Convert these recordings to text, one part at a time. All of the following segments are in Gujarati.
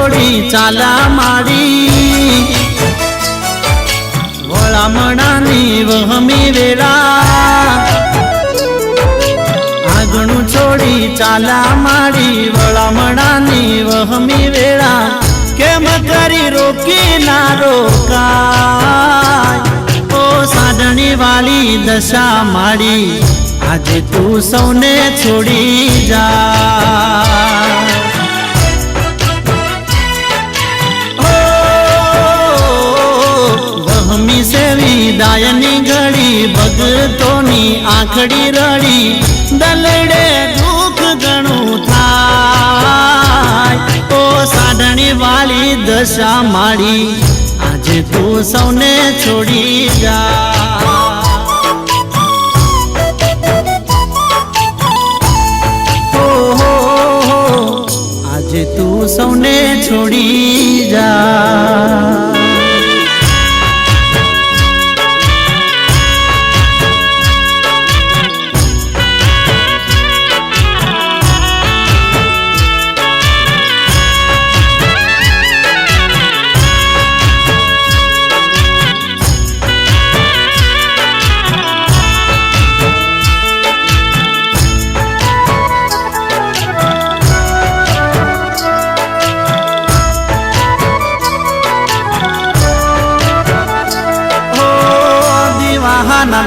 છોડી ચાલા માડી વળામણાની વહમી વેળા આગણું છોડી ચાલા માડી વળામણાની વહમી વેળા કેમ કરી રોકી ના રોકાય ઓ સાડણી વાળી દશા માડી આજે તું સૌને છોડી જા વહમી સેવી દાયની ઘડી ભગતોની આંખડી રડી દલડે દુઃખ ઘણું થાય ઓ સાડણી વાળી દશા માડી આજે તું સૌને છોડી જા આજે તું સૌને છોડી જા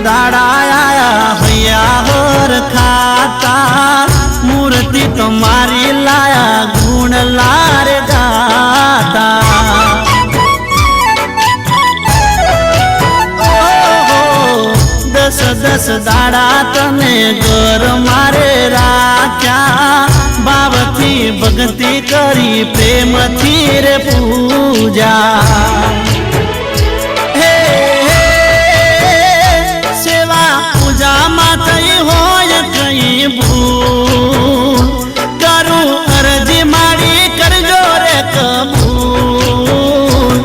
દાડાયા હૈયા હર ખાતા મૂર્તિ તમારી લાયા ગુણ લારે ગાતા દસ દસ દાડા તને ઘર મારે રાખ્યા ભાવથી ભક્તિ કરી પ્રેમથી રે પૂજા પૂજામાં થઈ હોય કઈ ભૂલ કરું અરજી મારી કરજો રે કબૂલ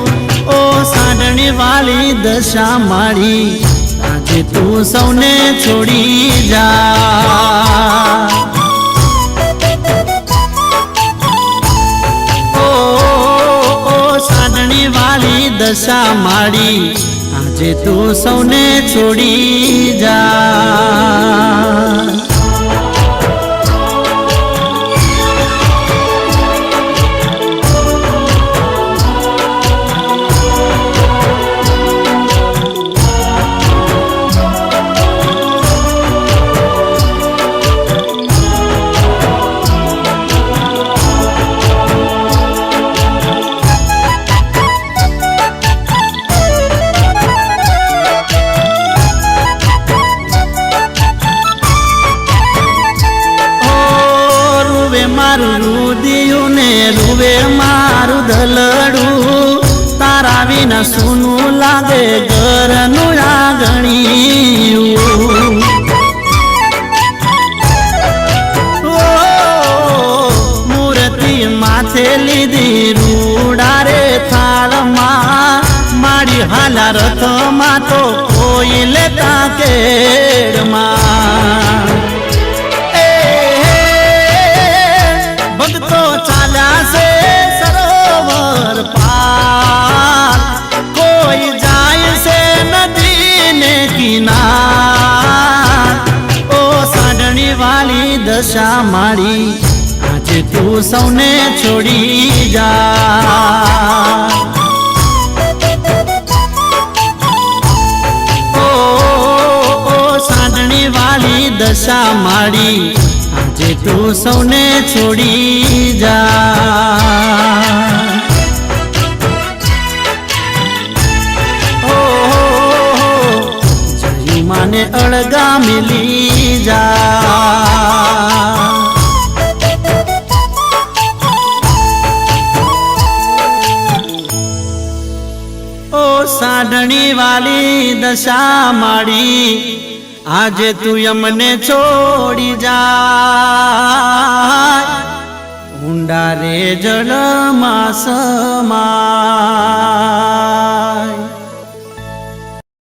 ઓ સાડણી વાળી દશા મારી આજે તું સૌને છોડી જા ઓ સાડણી વાળી દશા મારી આજે તું સૌને છોડી જા મારું રુદિયું ને રૂવે મારું દલડું તારા વિના સોનું લાગે ઘરનું આગણિયું મૂર્તિ માથે લીધી રૂડા રે થાળમાં મારી હાલા રથમાં તો કોઈ લેતા કેડમાં ભક્તો ચાલ્યા છે સરોવર પાર કોઈ જાય છે નદી ને કિનાર ઓ સાડણી વાળી દશા મારી આજે તું સૌને છોડી જા ઓ સાડણી વાળી દશા મારી આજે તું સૌને છોડી જા જયું માને અળગા મિલી જા ઓ સાડણી વાળી દશા માડી આજે તું અમને છોડી જા ઊંડા રે જળમાં સમાય